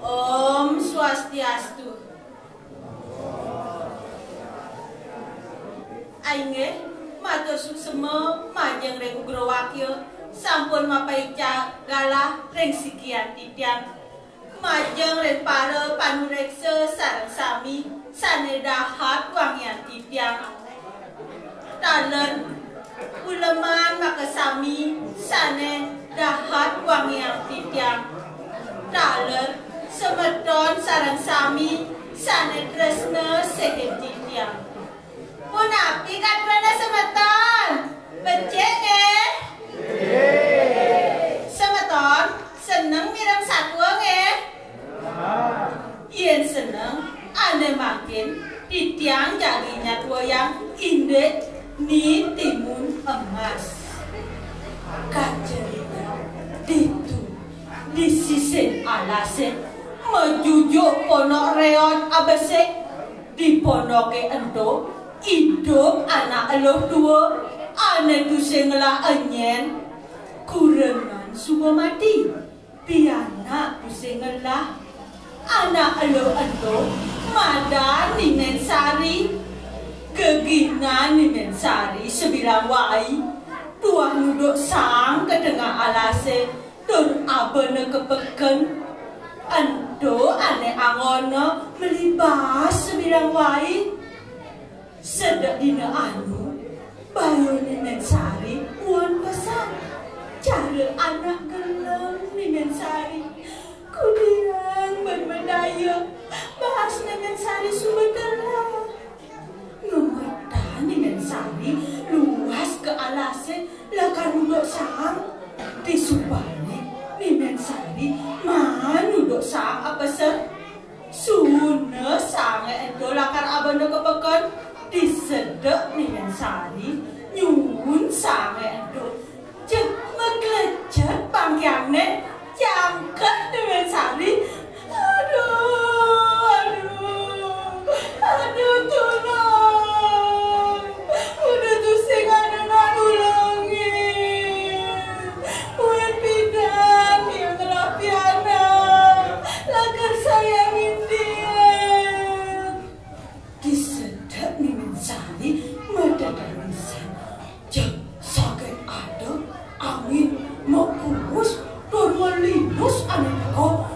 Om Swastiastu. Ainge matur suksema majeng reng Ugrawakya sampun mapaicah galah reng sikian titiang majeng reng para panureksa sareng sami sane dahat wangyan titiang talen uleman makasami sane dahat wangyan titiang talen semeton sareng sami sane tresna sehem titiang. Punapi kadwana semeton becek nggih? Semeton seneng mireng satwa nggih? Yen seneng ane makin titiang jaginya wayang indek ni timun emas. Kacerita ditu di sisi alase mejujuk ponok reon abesek di ponoke ento hidup anak eluh tua ane dusengelah enyen kurengan suba mati piana dusengelah anak eluh ento madan ningen sari gegina ningen sari sebilang wai tuah nuduk sang ke tengah alase tur abene kepeken ento ane angono melibas sebilang wai sedek dina anu bayu ninen sari puan pesan cara anak gelem ninen sari kudiang bermedaya bahas ninen sari subetelah ngemetan ninen sari luas ke alase lakar nuduk sang disupane ninen sari manuduk sang apa se sune sang ento lakar abane kepeken disedek ningen sari nyuwun sange ento cek meglecet pangyangne jangket dengan sari aduh tolong udah tusing anak ulangin buat bidang yang terapiana lakar sayangin dia disedek ningen sari medadanisan jek sakit ada angin mau kurus tur melinus aneh kau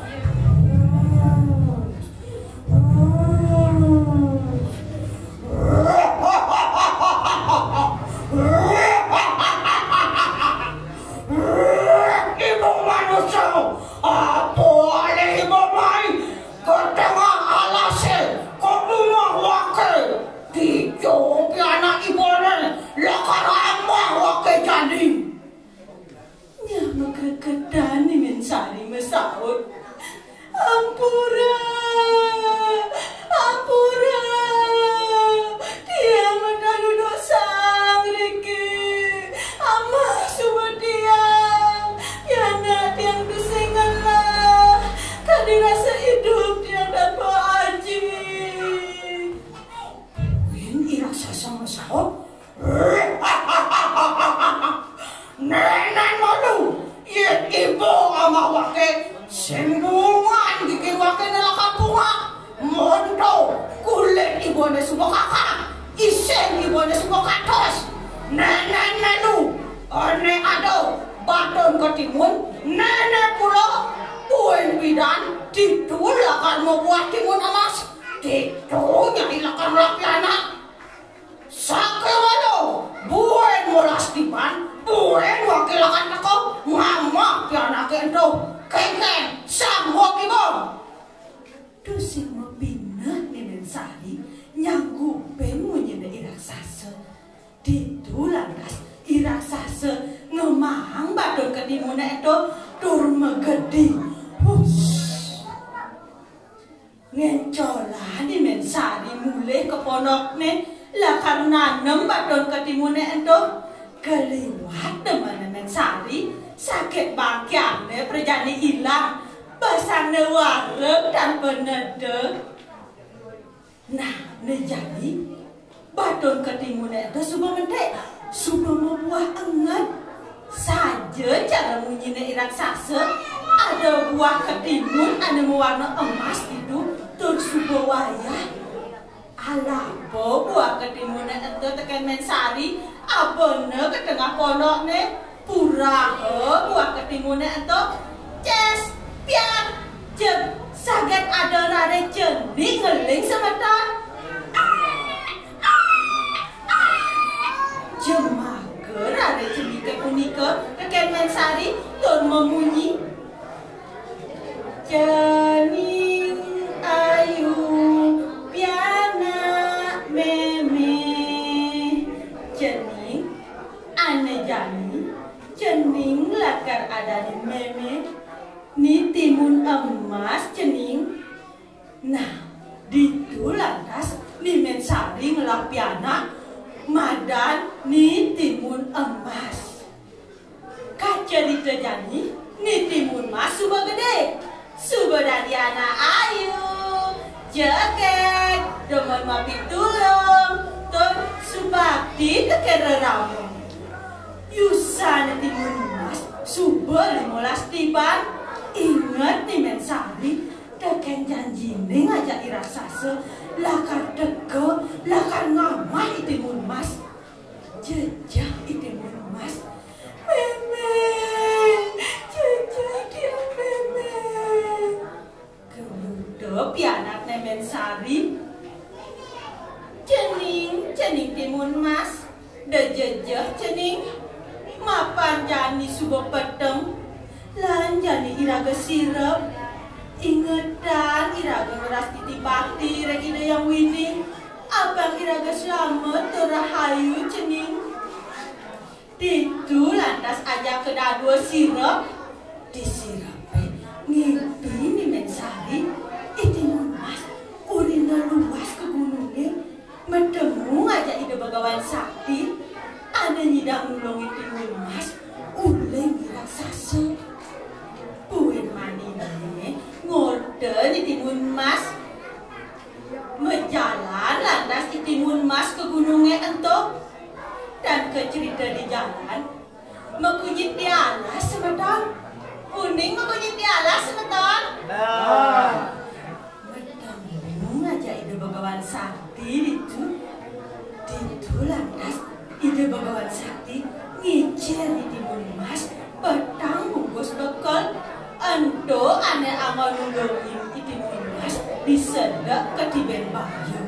ibu manusia apa ada ibu mai ke tengah alase kau rumah wakil dicobi anak ibune lakar amah wakil jadi nyah megregedan ningen sari mesaut ampura dia mengaluduk sang riki amah subuh tiang yana tiang kesingalah tadi rasa hidup dia tanpa aji win irasa sama saut nenek malu ye ibu ama wake sembungan gigi wake nelaka bunga mondo kulit ibune semua kakak isen ibune semua katos nenek melu ane ado baton ketimun nenek pula puen bidan ditulakan mau buat timun emas ditunya ilakan lapiana sake walo buen mulas tiban buen wakilakan aku mama piana kento kengkeng sambok ibu dusing mebina ninen sari nyanggupen munyene iraksasa ditulangas iraksasa ngemang badon kedimune itu tur megedi ngencolah ninen sari mulai ke ponokne lah karena nanem badon kedimune itu keliwat teman-teman sari sakit bangkiannya perjani hilang basane warep dan penedek nah nejani badon kedimune itu subuh mendek subuh membuah engat saja cara munyine iraksasa ada buah ketimun anu mewarna emas itu tur subo wayah. Alapo buah ketimun ento teken mensari abone ke tengah pondokne purahe buah ketimun ento ces pian jeb saget ada rade jening ngeling semeton. Jemaga rade jening ke punika teken mensari tur memunyi jening ayu piana meme jening ane jani jening lakar ada di meme ni timun emas jening. Nah ditu lantas ni mensari ngelak piana madan ni timun emas. Kacerita jani ni timun emas suba gede suba dari anak ayu jegek demen mapi tulung tur subakti tekere ramu yusan timun emas suba 15 tiban. Ingat nih mensari teken janjine ngajak irasase lakar teko lakar ngamai timun emas jejak timun emas memeng jejak dia memeng kemudian pianak nemen sari cening timun emas de jejak cening mapan jani subo peteng lan jani iraga sirep ingetan iraga ngeras titi bakti rek ide yang wini abang iraga selamat terahayu cening. Ditu lantas ajak ke dadua sirep disirape ngimpi ni mensari timun emas urina luas ke gunungnya medemu ngajak ide bagawan sakti ada nyidang nulungi timun emas uleng raksasa. Puin manine ngode di timun emas mejalan lantas di timun emas ke gunungnya ento dan ke cerita di jalan mekunyit di alas sebetul uning mekunyit di alas sebetul bertemu ngajak ide bagawan sakti ditu lantas ide bagawan sakti ngicir di timun emas petang bungkus bekal ento ane amal nulungin timun emas disedak ke tiben bayu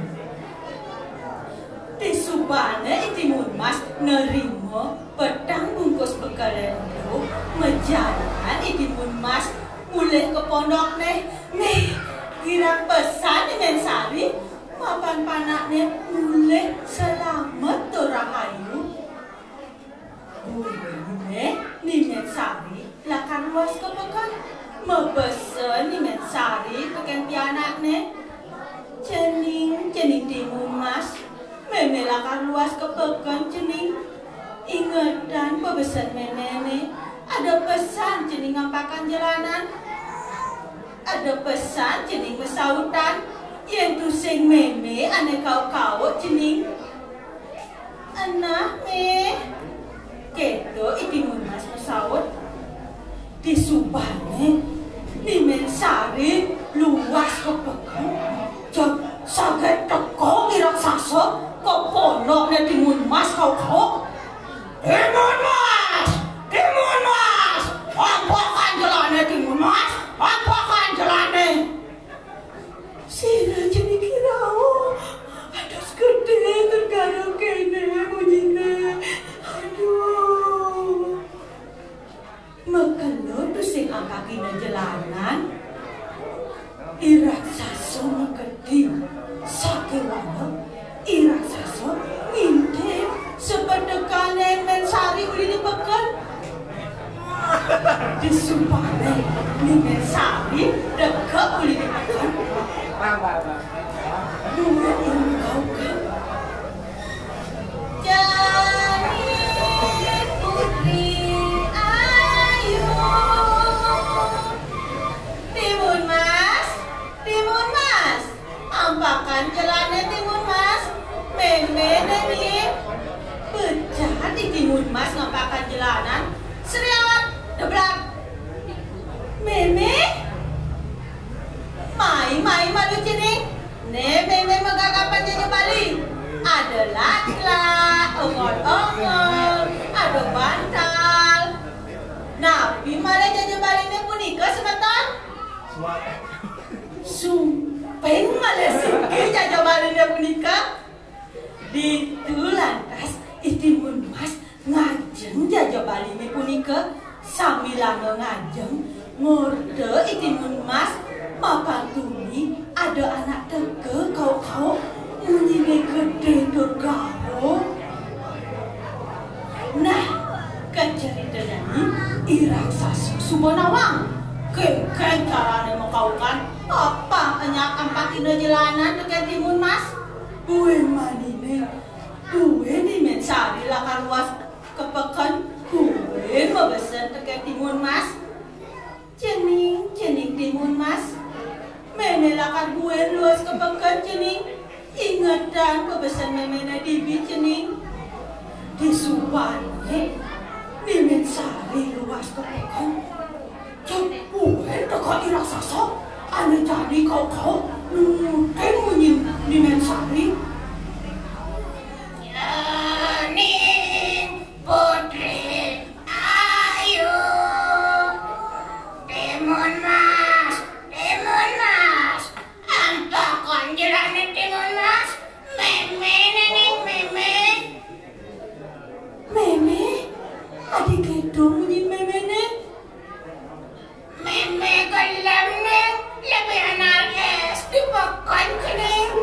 disubane timun emas nerimo petang bungkus bekal ento menjalan timun emas mulai ke pondok nih kirang pesan di mensari mapan panaknya mulai selamat turahayu. Ni mensari lakar luas ke pekan mebesen ni mensari peken pianakne cening timun emas meme lakar luas ke pekan cening ingetan pebesen meme ada pesan cening ngampakan jalanan ada pesan cening mesautan yang tusing meme ane kau cening anak me keto timun emas pesawat disubane ni mensari luas ke pekan jog saget teko iraksasa ke pondokne timun emas kau timun emas ampakan jelane timun emas ampakan jelane sira jadi kirau aduh gede tergaruk kene bunyinya aduh mekelo tusing angkakina jalanan iraksasa ngegedi sakewana iraksasa ngintip sepedekane mensari uli dipekan disumpane ni mensari deket uli dipekan dua ini kau kan jadi putri ayu timun mas ampakan jalannya timun mas meme demi pecah di timun mas ngampakan jalanan seriat deblak meme ngapi malah jajabaline punika semeton. Sumpeng malah singke jajabaline punika. Ditu lantas itimun mas ngajeng jajabaline punika sambil ngajeng ngorde itimun mas mapan tumi ada anak teke kau munyine gede dorgao. Nah, kecerita nyanyi iraksasa subonawang kekeh carane makaukan apa enyak ampatina jalanan teke timun mas gue manine gue dimen sari lakar luas kepekan gue mebesen teke timun mas cening timun mas mene lakar gue luas kepekan cening ingatan pebesen memena dibi cening disupane dimen sari luas kepekan cepuhen teka iraksasa ane jadi kau nuteng munyin dimen sari Yaning putri ayo timun mas ampakon jelane timun mas meme neneng meme adik itu munyin meme neng meme gelam neng lebih anarkis dipakon kening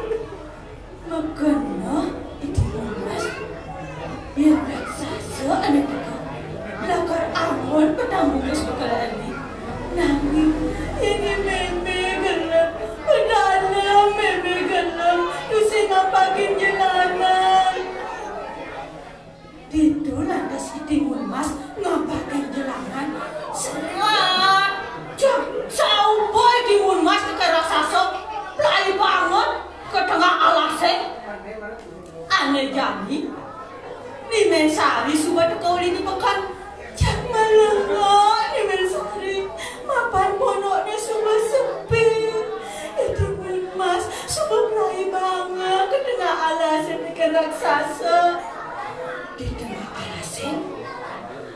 makanya itu mas ya raksasa anak itu lakar angon petambung ke sekolah ini nangis ini meme gelam pedalam meme gelam tusi ngapakin jalanan itu lantas itimun mas ngapakin jalanan serat jam sauboy timun mas ke raksasa pelai banget ke tengah alasnya aneh jadi di mensari sudah tekoli di pekan jam malam di mensari mapan pondoknya sudah sepi timun mas sudah pelai banget ke tengah alasnya ke raksasa di tengah alasnya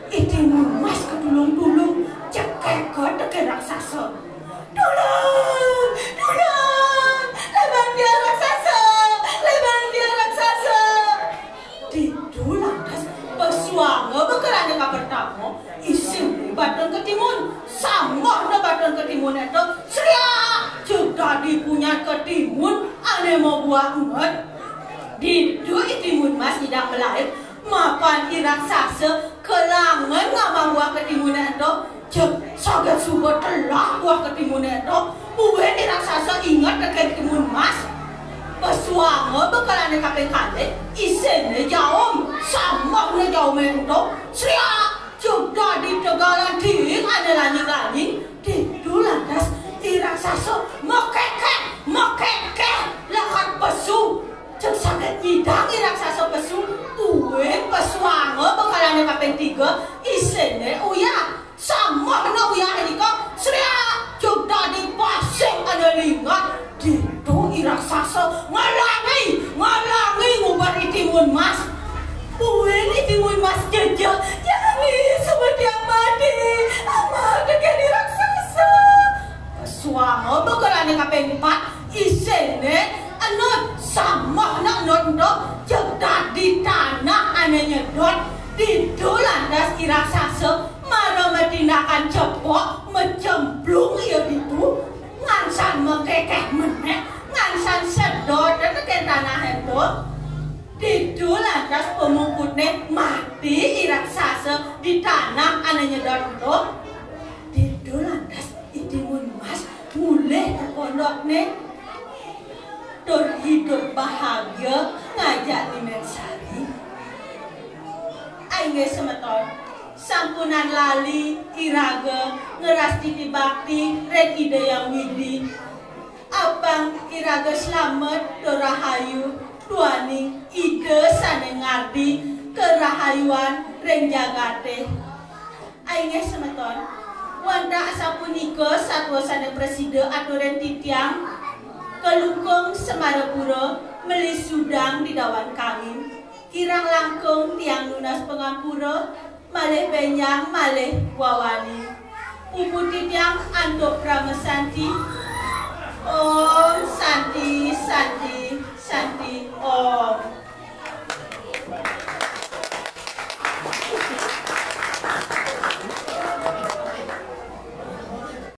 timun mas kedulung-dulung cekek ke raksasa Tolong! Leban dia raksasa! Itu lantas pesuanga bekerana pertama isim badan ketimun sama na badan ketimun itu seriak juga dipunya ketimun ane mau buah umat itu itimun mas tidak melahir mapan iraksasa kelangan ngama buah ketimun itu sangat suka telah buah ketimun itu buah iraksasa ingat dekat ketimun mas pesuanga bekalane kapekale isene jaom sama na jaom itu seriak juga di tegalan ting ada lani itu lantas iraksasa mekeke lakat pesu cek sangat nyidang iraksasa pesu uwe pesuanga bekalane kapek 3 isene uya sama na uya hedika seriak juga di paseng ada lingat itu iraksasa ngalangi ngubar itimun mas uwen itimun mas jejak jadi seperti amadi dengan iraksasa pesuanga bekalane kapeng 4 isene anot sama na nondo jeda di tanah anenya dot itu lantas iraksasa maro tindakan cepok mencemplung ya itu ngansan mekekeh meneh ngansan sedot ke tanah itu lantas pemungkutnya mati iraksasa di tanah anenya dot itu lantas itimun mas mulai ke pondoknya hidup bahagia ngajak di Mensari aing semeton sampunan lali iraga ngeras titi bakti red ide yang widi abang iraga selamat dorahayu duaning ide sane ngardi kerahayuan ren jagate aing semeton wanda asapunika satwa sane preside atau ren titiang kelungkung Semarapura melis sudang di dawan kangin kirang langkung tiang lunas pengampura malih benyang malih wawani puputi yang andok Rama Santi. Om Santi, Santi, Santi, Om.